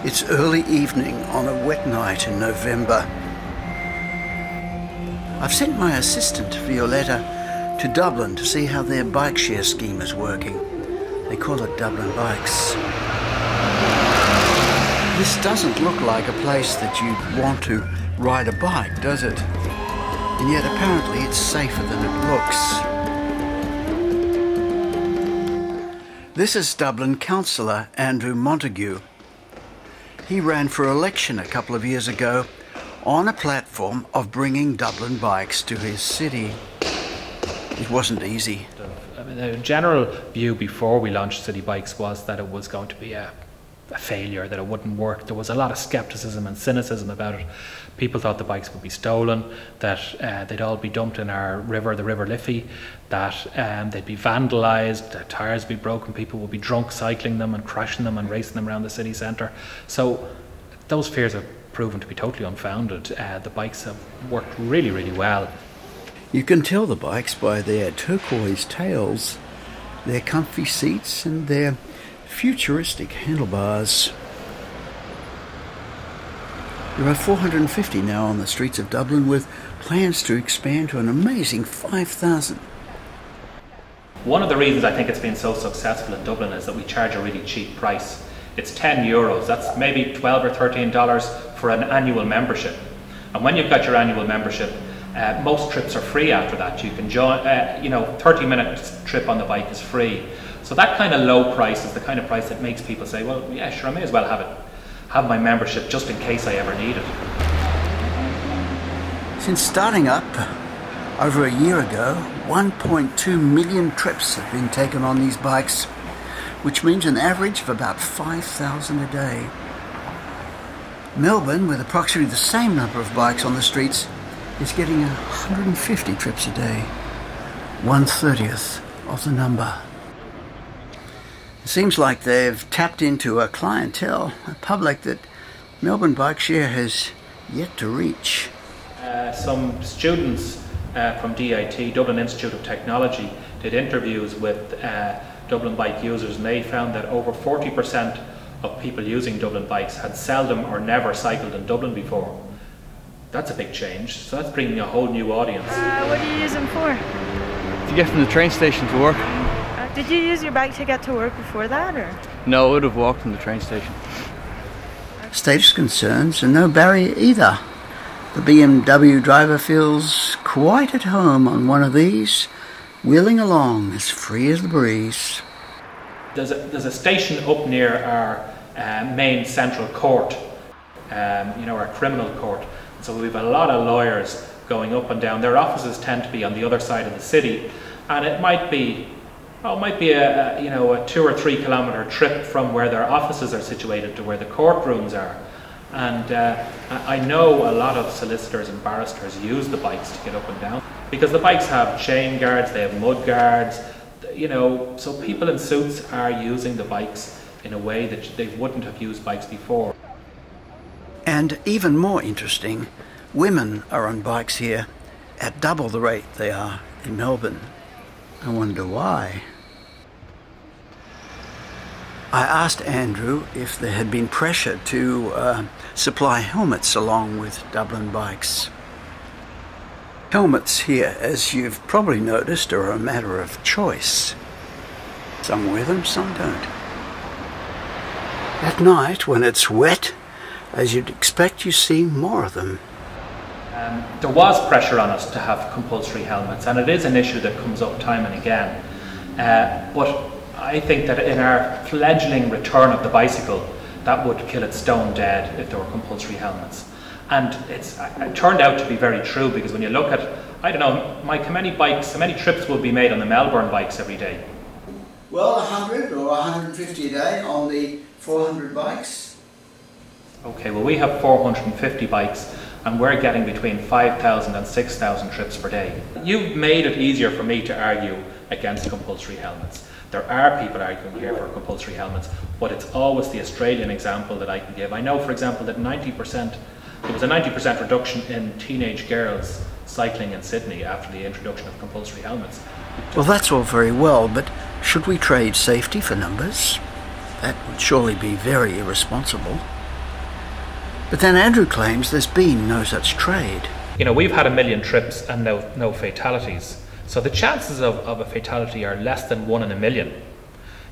It's early evening on a wet night in November. I've sent my assistant, Violetta, to Dublin to see how their bike share scheme is working. They call it Dublin Bikes. This doesn't look like a place that you'd want to ride a bike, does it? And yet apparently it's safer than it looks. This is Dublin councillor Andrew Montague. He ran for election a couple of years ago on a platform of bringing Dublin bikes to his city. It wasn't easy. I mean, the general view before we launched City Bikes was that it was going to be a failure, that it wouldn't work. There was a lot of scepticism and cynicism about it. People thought the bikes would be stolen, that they'd all be dumped in our river, the River Liffey, that they'd be vandalised, that tyres would be broken, people would be drunk cycling them and crashing them and racing them around the city centre. So those fears have proven to be totally unfounded. The bikes have worked really, really well. You can tell the bikes by their turquoise tails, their comfy seats and their futuristic handlebars. There are 450 now on the streets of Dublin, with plans to expand to an amazing 5,000. One of the reasons I think it's been so successful in Dublin is that we charge a really cheap price. It's €10. That's maybe $12 or $13 for an annual membership. And when you've got your annual membership, most trips are free after that. You can join, 30-minute trip on the bike is free. So that kind of low price is the kind of price that makes people say, well, yeah, sure, I may as well have my membership just in case I ever need it. Since starting up over a year ago, 1.2 million trips have been taken on these bikes, which means an average of about 5,000 a day. Melbourne, with approximately the same number of bikes on the streets, is getting 150 trips a day, 1/30th of the number. It seems like they've tapped into a clientele, a public that Melbourne Bike Share has yet to reach. Some students from DIT, Dublin Institute of Technology, did interviews with Dublin bike users, and they found that over 40% of people using Dublin bikes had seldom or never cycled in Dublin before. That's a big change, so that's bringing a whole new audience. What do you use them for? To get from the train station to work. Did you use your bike to get to work before that, or? No, I would have walked from the train station. Status concerns are no barrier either. The BMW driver feels quite at home on one of these, wheeling along as free as the breeze. There's a station up near our main central court, our criminal court. So we've a lot of lawyers going up and down. Their offices tend to be on the other side of the city, and it might be a 2 or 3 kilometre trip from where their offices are situated to where the courtrooms are. And I know a lot of solicitors and barristers use the bikes to get up and down, because the bikes have chain guards, they have mud guards, so people in suits are using the bikes in a way that they wouldn't have used bikes before. And even more interesting, women are on bikes here at double the rate they are in Melbourne. I wonder why. I asked Andrew if there had been pressure to supply helmets along with Dublin bikes. Helmets here, as you've probably noticed, are a matter of choice. Some wear them, some don't. At night, when it's wet, as you'd expect, you see more of them. There was pressure on us to have compulsory helmets, and it is an issue that comes up time and again. But I think that in our fledgling return of the bicycle, that would kill it stone dead if there were compulsory helmets. And it turned out to be very true, because when you look at, I don't know, Mike, how many trips will be made on the Melbourne bikes every day? Well, 100 or 150 a day on the 400 bikes. Okay, well, we have 450 bikes, and we're getting between 5,000 and 6,000 trips per day. You've made it easier for me to argue against compulsory helmets. There are people arguing here for compulsory helmets, but it's always the Australian example that I can give. I know, for example, that there was a 90% reduction in teenage girls cycling in Sydney after the introduction of compulsory helmets. Well, that's all very well, but should we trade safety for numbers? That would surely be very irresponsible. But then Andrew claims there's been no such trade. You know, we've had 1 million trips and no fatalities. So the chances of a fatality are less than 1 in 1,000,000.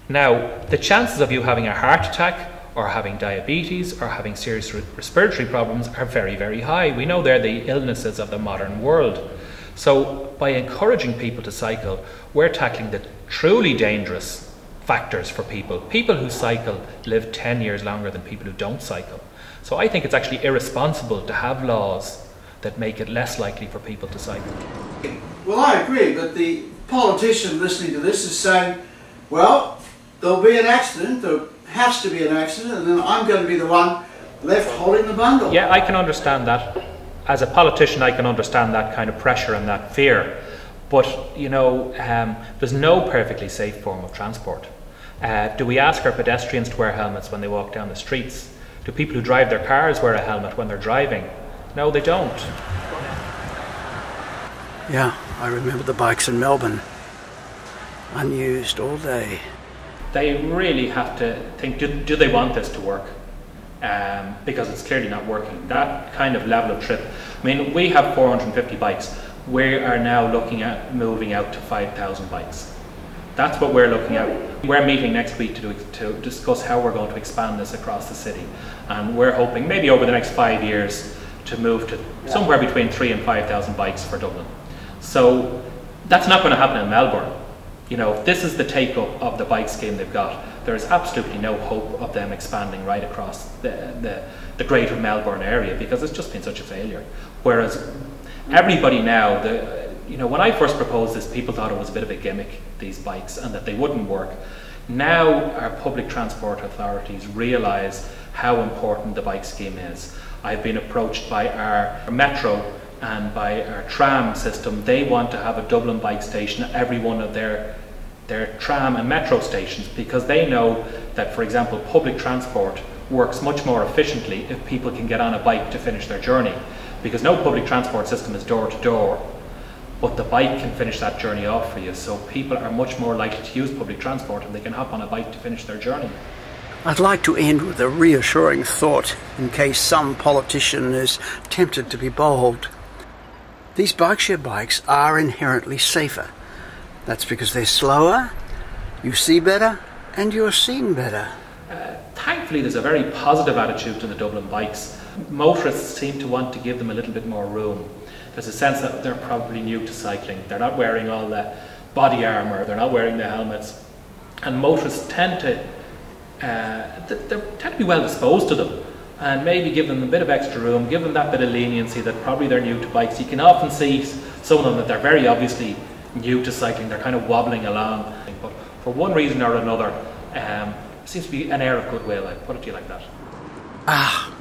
Now, the chances of you having a heart attack or having diabetes or having serious respiratory problems are very, very high. We know they're the illnesses of the modern world. So by encouraging people to cycle, we're tackling the truly dangerous factors for people. People who cycle live 10 years longer than people who don't cycle. So I think it's actually irresponsible to have laws that make it less likely for people to cycle. Well, I agree, but the politician listening to this is saying, well, there'll be an accident, there has to be an accident, and then I'm going to be the one left holding the bundle. Yeah, I can understand that. As a politician, I can understand that kind of pressure and that fear. But, you know, there's no perfectly safe form of transport. Do we ask our pedestrians to wear helmets when they walk down the streets? Do people who drive their cars wear a helmet when they're driving? No, they don't. Yeah, I remember the bikes in Melbourne. Unused all day. They really have to think, do they want this to work? Because it's clearly not working. That kind of level of trip. I mean, we have 450 bikes. We are now looking at moving out to 5,000 bikes. That's what we're looking at. We're meeting next week to discuss how we're going to expand this across the city. And we're hoping maybe over the next 5 years to move to somewhere between 3,000 and 5,000 bikes for Dublin. So that's not going to happen in Melbourne. You know, if this is the take-up of the bike scheme they've got, there is absolutely no hope of them expanding right across the greater Melbourne area, because it's just been such a failure. Whereas everybody now, you know, when I first proposed this, people thought it was a bit of a gimmick, these bikes, and that they wouldn't work. Now our public transport authorities realise how important the bike scheme is. I've been approached by our metro and by our tram system. They want to have a Dublin bike station at every one of their tram and metro stations, because they know that, for example, public transport works much more efficiently if people can get on a bike to finish their journey, because no public transport system is door to door, but the bike can finish that journey off for you. So people are much more likely to use public transport if they can hop on a bike to finish their journey. I'd like to end with a reassuring thought in case some politician is tempted to be bold. These bike share bikes are inherently safer. That's because they're slower, you see better, and you're seen better. Thankfully, there's a very positive attitude to the Dublin bikes. Motorists seem to want to give them a little bit more room. There's a sense that they're probably new to cycling. They're not wearing all the body armour, they're not wearing the helmets. And motorists tend to be well disposed to them, and maybe give them a bit of extra room, give them that bit of leniency that probably they're new to bikes. You can often see some of them that they're very obviously new to cycling, they're kind of wobbling along. But for one reason or another, seems to be an air of goodwill. I'd put it to you like that. Ah,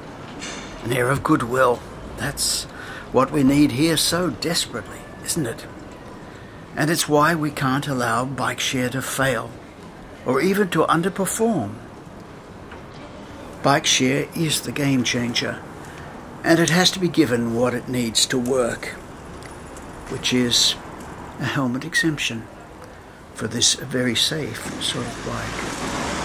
an air of goodwill. That's what we need here so desperately, isn't it? And it's why we can't allow bike share to fail, or even to underperform. Bike share is the game changer, and it has to be given what it needs to work, which is a helmet exemption for this very safe sort of bike.